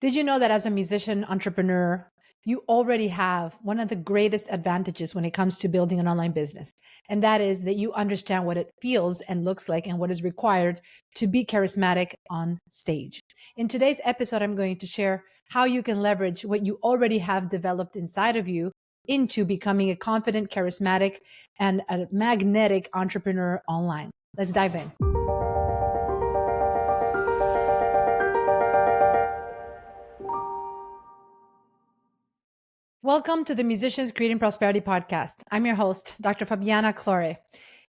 Did you know that as a musician entrepreneur, you already have one of the greatest advantages when it comes to building an online business? And that is that you understand what it feels and looks like and what is required to be charismatic on stage. In today's episode, I'm going to share how you can leverage what you already have developed inside of you into becoming a confident, charismatic, and a magnetic entrepreneur online. Let's dive in. Welcome to the Musicians Creating Prosperity podcast. I'm your host, Dr. Fabiana Claure.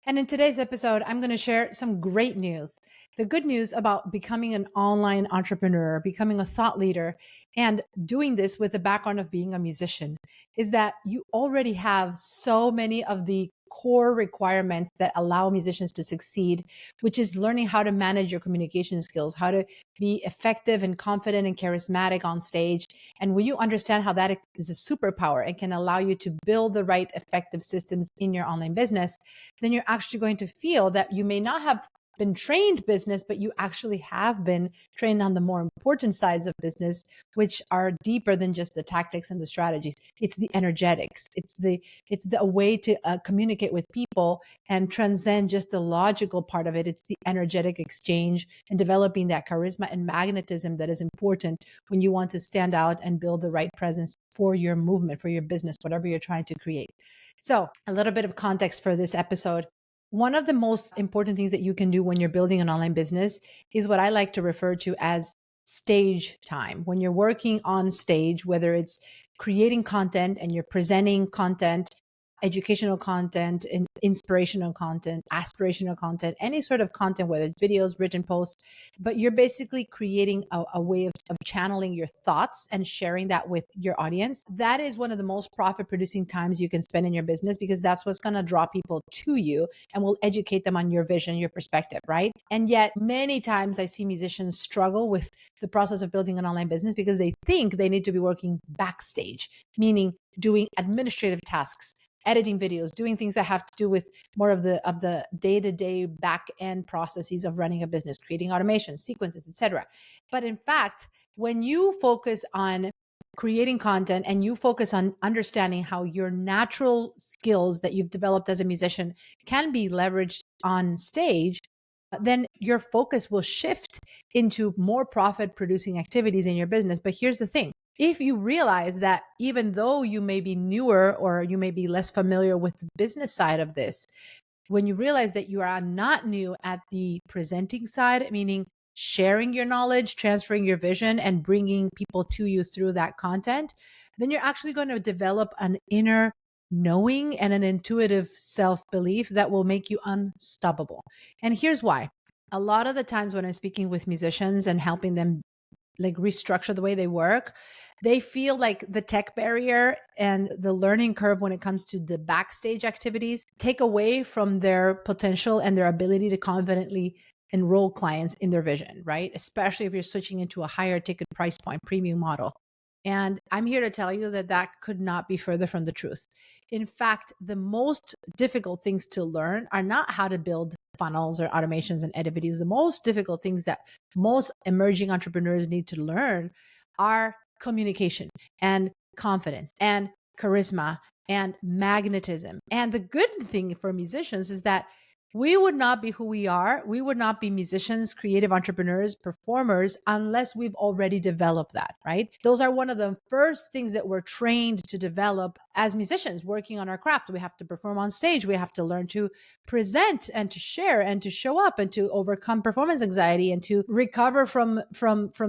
And in today's episode, I'm going to share some great news. The good news about becoming an online entrepreneur, becoming a thought leader, and doing this with the background of being a musician is that you already have so many of the core requirements that allow musicians to succeed, which is learning how to manage your communication skills, how to be effective and confident and charismatic on stage. And when you understand how that is a superpower and can allow you to build the right effective systems in your online business, then you're actually going to feel that you may not have been trained business, but you actually have been trained on the more important sides of business, which are deeper than just the tactics and the strategies. It's the energetics. It's the way to communicate with people and transcend just the logical part of it. It's the energetic exchange and developing that charisma and magnetism that is important when you want to stand out and build the right presence for your movement, for your business, whatever you're trying to create. So, a little bit of context for this episode. One of the most important things that you can do when you're building an online business is what I like to refer to as stage time. When you're working on stage, whether it's creating content and you're presenting content, educational content, inspirational content, aspirational content, any sort of content, whether it's videos, written posts, but you're basically creating a way of channeling your thoughts and sharing that with your audience. That is one of the most profit producing times you can spend in your business because that's what's going to draw people to you and will educate them on your vision, your perspective, right? And yet, many times I see musicians struggle with the process of building an online business because they think they need to be working backstage, meaning doing administrative tasks, editing videos, doing things that have to do with more of the day-to-day back end processes of running a business, creating automation, sequences, etc. But in fact, when you focus on creating content and you focus on understanding how your natural skills that you've developed as a musician can be leveraged on stage, then your focus will shift into more profit producing activities in your business. But here's the thing. If you realize that even though you may be newer or you may be less familiar with the business side of this, when you realize that you are not new at the presenting side, meaning sharing your knowledge, transferring your vision, and bringing people to you through that content, then you're actually going to develop an inner knowing and an intuitive self-belief that will make you unstoppable. And here's why. A lot of the times when I'm speaking with musicians and helping them like restructure the way they work, they feel like the tech barrier and the learning curve when it comes to the backstage activities take away from their potential and their ability to confidently enroll clients in their vision, right? Especially if you're switching into a higher ticket price point premium model. And I'm here to tell you that that could not be further from the truth. In fact, the most difficult things to learn are not how to build funnels or automations and edit videos. The most difficult things that most emerging entrepreneurs need to learn are communication and confidence and charisma and magnetism. And the good thing for musicians is that we would not be who we are. We would not be musicians, creative entrepreneurs, performers, unless we've already developed that, right? Those are one of the first things that we're trained to develop as musicians working on our craft. We have to perform on stage. We have to learn to present and to share and to show up and to overcome performance anxiety and to recover from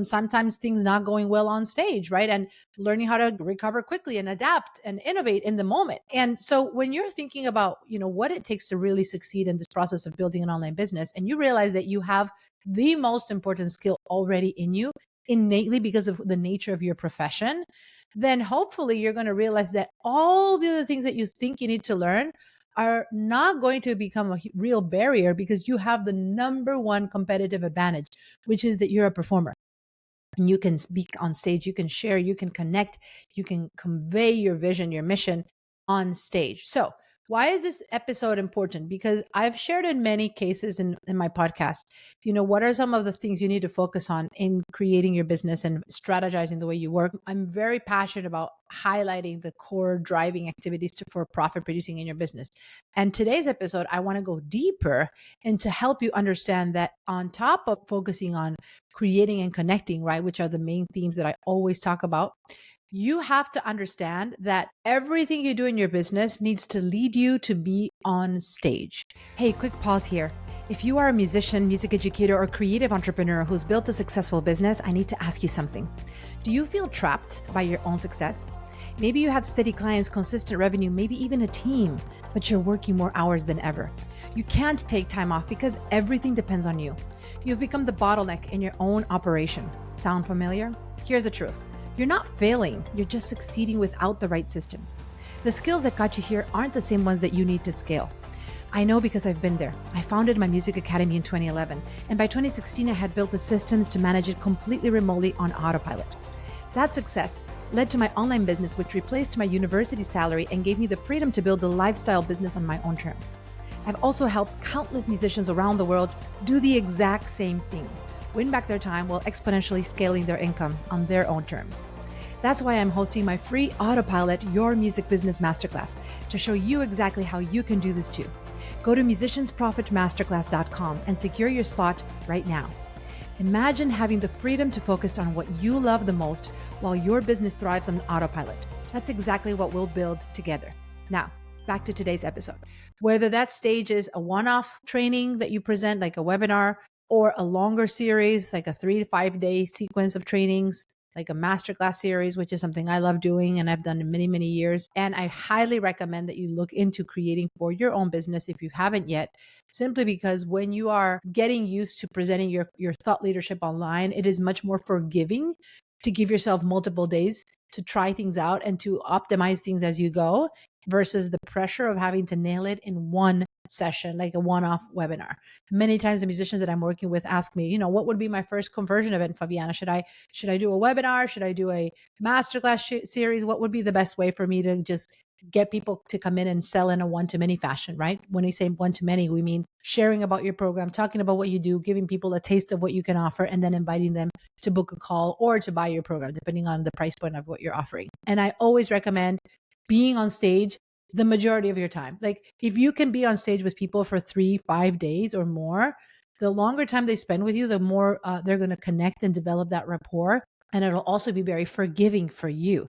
sometimes things not going well on stage, right? And learning how to recover quickly and adapt and innovate in the moment. And so when you're thinking about, what it takes to really succeed in this process of building an online business, and you realize that you have the most important skill already in you innately because of the nature of your profession, then hopefully you're going to realize that all the other things that you think you need to learn are not going to become a real barrier because you have the number one competitive advantage, which is that you're a performer. And you can speak on stage, you can share, you can connect, you can convey your vision, your mission on stage. So Why is this episode important? Because I've shared in many cases in my podcast, what are some of the things you need to focus on in creating your business and strategizing the way you work? I'm very passionate about highlighting the core driving activities for profit producing in your business. And today's episode, I want to go deeper and to help you understand that on top of focusing on creating and connecting, right, which are the main themes that I always talk about, you have to understand that everything you do in your business needs to lead you to be on stage. Hey, quick pause here. If you are a musician, music educator, or creative entrepreneur who's built a successful business, I need to ask you something. Do you feel trapped by your own success? Maybe you have steady clients, consistent revenue, maybe even a team, but you're working more hours than ever. You can't take time off because everything depends on you. You've become the bottleneck in your own operation. Sound familiar? Here's the truth. You're not failing, you're just succeeding without the right systems. The skills that got you here aren't the same ones that you need to scale. I know because I've been there. I founded my music academy in 2011, and by 2016, I had built the systems to manage it completely remotely on autopilot. That success led to my online business, which replaced my university salary and gave me the freedom to build a lifestyle business on my own terms. I've also helped countless musicians around the world do the exact same thing. Win back their time while exponentially scaling their income on their own terms. That's why I'm hosting my free Autopilot Your Music Business Masterclass to show you exactly how you can do this too. Go to musiciansprofitmasterclass.com and secure your spot right now. Imagine having the freedom to focus on what you love the most while your business thrives on autopilot. That's exactly what we'll build together. Now, back to today's episode. Whether that stage is a one-off training that you present, like a webinar, or a longer series, like a 3 to 5 day sequence of trainings, like a masterclass series, which is something I love doing and I've done in many, many years. And I highly recommend that you look into creating for your own business if you haven't yet, simply because when you are getting used to presenting your thought leadership online, it is much more forgiving to give yourself multiple days to try things out and to optimize things as you go versus the pressure of having to nail it in one session, like a one-off webinar. Many times the musicians that I'm working with ask me, what would be my first conversion event, Fabiana? Should I do a webinar? Should I do a masterclass series? What would be the best way for me to just get people to come in and sell in a one-to-many fashion, right? When we say one-to-many, we mean sharing about your program, talking about what you do, giving people a taste of what you can offer, and then inviting them to book a call or to buy your program, depending on the price point of what you're offering. And I always recommend being on stage the majority of your time. Like if you can be on stage with people for 3-5 days or more, the longer time they spend with you, the more they're going to connect and develop that rapport. And it'll also be very forgiving for you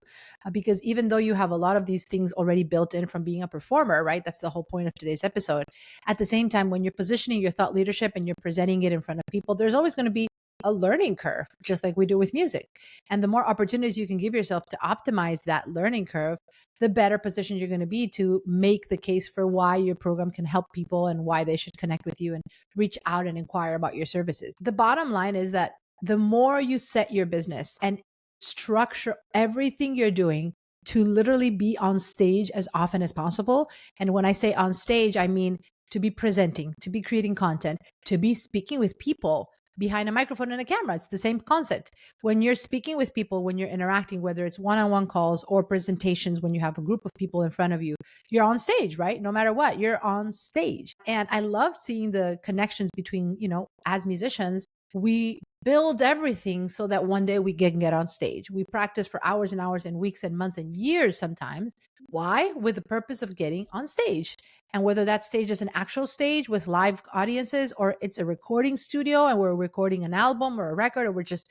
because even though you have a lot of these things already built in from being a performer, right? That's the whole point of today's episode. At the same time, when you're positioning your thought leadership and you're presenting it in front of people, there's always going to be a learning curve, just like we do with music. And the more opportunities you can give yourself to optimize that learning curve, the better position you're going to be to make the case for why your program can help people and why they should connect with you and reach out and inquire about your services. The bottom line is that the more you set your business and structure everything you're doing to literally be on stage as often as possible. And when I say on stage, I mean to be presenting, to be creating content, to be speaking with people behind a microphone and a camera. It's the same concept. When you're speaking with people, when you're interacting, whether it's one-on-one calls or presentations, when you have a group of people in front of you, you're on stage, right? No matter what, you're on stage. And I love seeing the connections between, as musicians, we build everything so that one day we can get on stage. We practice for hours and hours and weeks and months and years sometimes. Why? With the purpose of getting on stage. And whether that stage is an actual stage with live audiences or it's a recording studio and we're recording an album or a record or we're just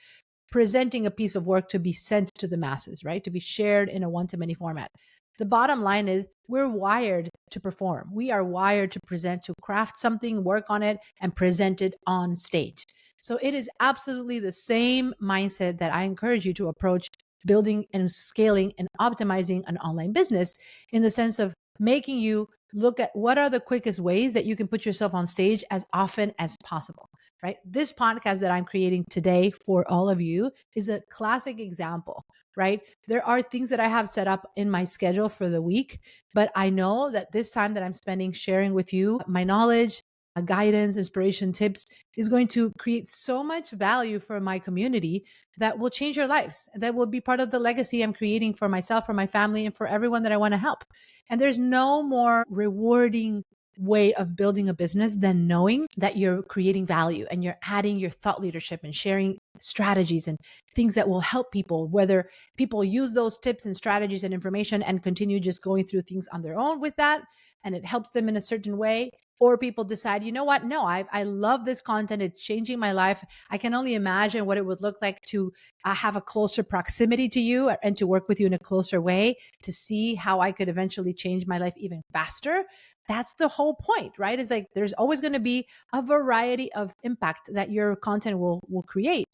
presenting a piece of work to be sent to the masses, right? To be shared in a one-to-many format. The bottom line is we're wired to perform. We are wired to present, to craft something, work on it, and present it on stage. So it is absolutely the same mindset that I encourage you to approach building and scaling and optimizing an online business, in the sense of making you look at what are the quickest ways that you can put yourself on stage as often as possible, right? This podcast that I'm creating today for all of you is a classic example, right? There are things that I have set up in my schedule for the week, but I know that this time that I'm spending sharing with you my knowledge, guidance, inspiration, tips is going to create so much value for my community that will change your lives. That will be part of the legacy I'm creating for myself, for my family, and for everyone that I want to help. And there's no more rewarding way of building a business than knowing that you're creating value and you're adding your thought leadership and sharing strategies and things that will help people, whether people use those tips and strategies and information and continue just going through things on their own with that, and it helps them in a certain way, or people decide, you know what, no, I love this content, it's changing my life. I can only imagine what it would look like to have a closer proximity to you and to work with you in a closer way, to see how I could eventually change my life even faster. That's the whole point, right? Is like there's always going to be a variety of impact that your content will create.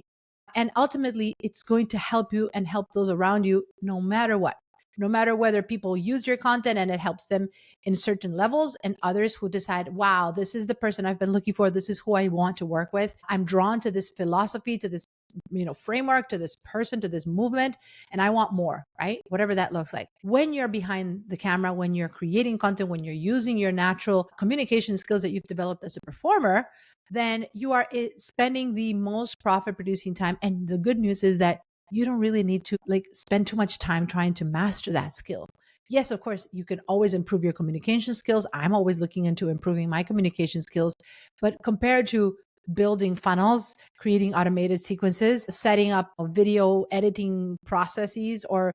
And ultimately, it's going to help you and help those around you no matter what. No matter whether people use your content and it helps them in certain levels, and others who decide, wow, this is the person I've been looking for. This is who I want to work with. I'm drawn to this philosophy, to this framework, to this person, to this movement, and I want more, right? Whatever that looks like. When you're behind the camera, when you're creating content, when you're using your natural communication skills that you've developed as a performer, then you are spending the most profit producing time. And the good news is that you don't really need to spend too much time trying to master that skill. Yes, of course, you can always improve your communication skills. I'm always looking into improving my communication skills. But compared to building funnels, creating automated sequences, setting up video editing processes, or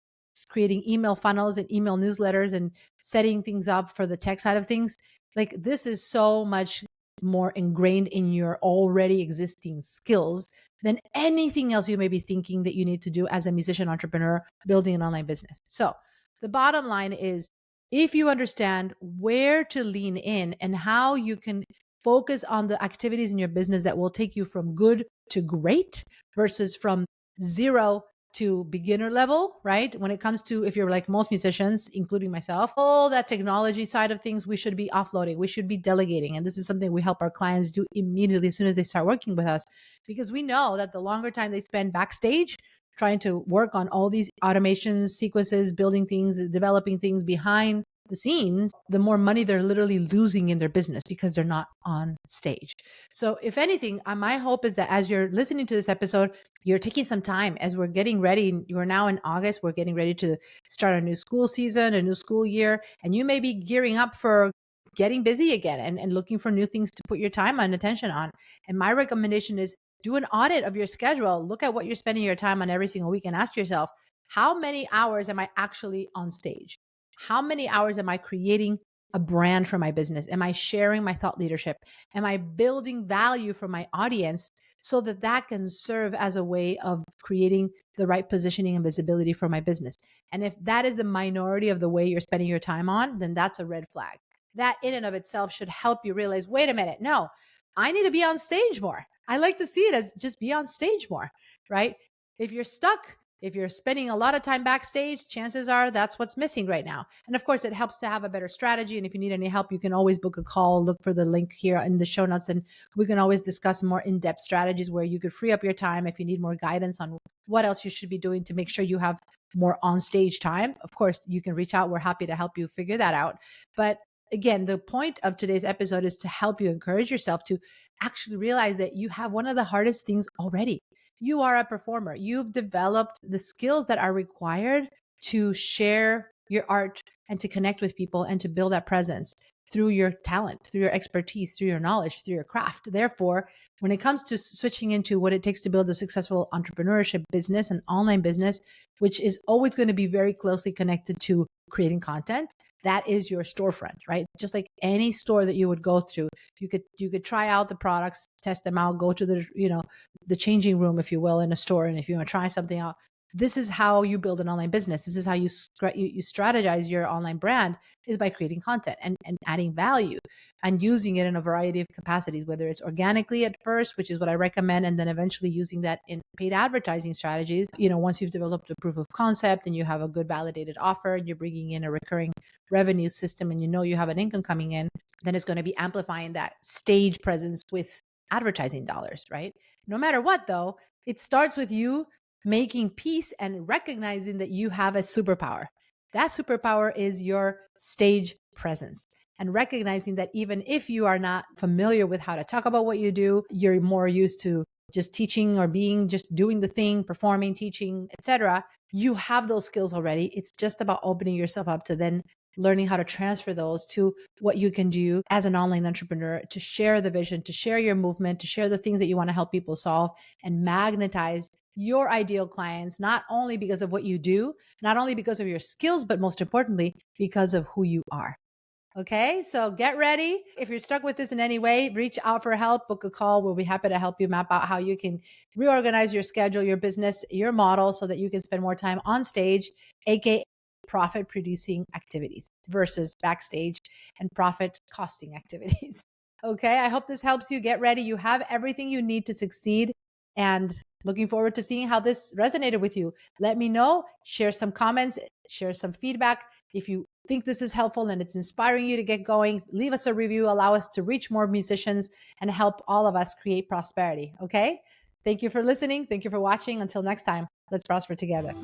creating email funnels and email newsletters and setting things up for the tech side of things, like this is so much more ingrained in your already existing skills than anything else you may be thinking that you need to do as a musician entrepreneur building an online business. So the bottom line is, if you understand where to lean in and how you can focus on the activities in your business that will take you from good to great versus from zero to beginner level, right? When it comes to, if you're like most musicians, including myself, all that technology side of things, we should be offloading, we should be delegating. And this is something we help our clients do immediately as soon as they start working with us, because we know that the longer time they spend backstage trying to work on all these automations, sequences, building things, developing things behind the scenes, the more money they're literally losing in their business because they're not on stage. So if anything, my hope is that as you're listening to this episode, you're taking some time as we're getting ready. We're now in August. We're getting ready to start a new school season, a new school year, and you may be gearing up for getting busy again and looking for new things to put your time and attention on. And my recommendation is do an audit of your schedule. Look at what you're spending your time on every single week and ask yourself, how many hours am I actually on stage? How many hours am I creating a brand for my business? Am I sharing my thought leadership? Am I building value for my audience so that that can serve as a way of creating the right positioning and visibility for my business? And if that is the minority of the way you're spending your time on, then that's a red flag. That in and of itself should help you realize, wait a minute, no, I need to be on stage more. I like to see it as just be on stage more, right? If you're stuck, if you're spending a lot of time backstage, chances are that's what's missing right now. And of course, it helps to have a better strategy. And if you need any help, you can always book a call, look for the link here in the show notes, and we can always discuss more in-depth strategies where you could free up your time if you need more guidance on what else you should be doing to make sure you have more on-stage time. Of course, you can reach out. We're happy to help you figure that out. But again, the point of today's episode is to help you encourage yourself to actually realize that you have one of the hardest things already. You are a performer. You've developed the skills that are required to share your art and to connect with people and to build that presence through your talent, through your expertise, through your knowledge, through your craft. Therefore, when it comes to switching into what it takes to build a successful entrepreneurship business, an online business, which is always going to be very closely connected to creating content, that is your storefront, right? Just like any store that you would go through, you could try out the products, test them out, go to the changing room, if you will, in a store. And if you want to try something out, this is how you build an online business. This is how you strategize your online brand, is by creating content and adding value and using it in a variety of capacities, whether it's organically at first, which is what I recommend, and then eventually using that in paid advertising strategies. Once you've developed a proof of concept and you have a good validated offer and you're bringing in a recurring revenue system and you have an income coming in, then it's going to be amplifying that stage presence with advertising dollars, right? No matter what, though, it starts with you making peace and recognizing that you have a superpower. That superpower is your stage presence. and recognizing that even if you are not familiar with how to talk about what you do, you're more used to just teaching or being just doing the thing, performing, teaching, etc. You have those skills already. It's just about opening yourself up to then learning how to transfer those to what you can do as an online entrepreneur, to share the vision, to share your movement, to share the things that you want to help people solve, and magnetize your ideal clients, not only because of what you do, not only because of your skills, but most importantly, because of who you are. Okay, so get ready. If you're stuck with this in any way, reach out for help, book a call. We'll be happy to help you map out how you can reorganize your schedule, your business, your model so that you can spend more time on stage, aka profit producing activities versus backstage and profit costing activities. Okay, I hope this helps you. Get ready. You have everything you need to succeed, and looking forward to seeing how this resonated with you. Let me know, share some comments, share some feedback. If you think this is helpful and it's inspiring you to get going, leave us a review, allow us to reach more musicians and help all of us create prosperity. Okay? Thank you for listening. Thank you for watching. Until next time, let's prosper together.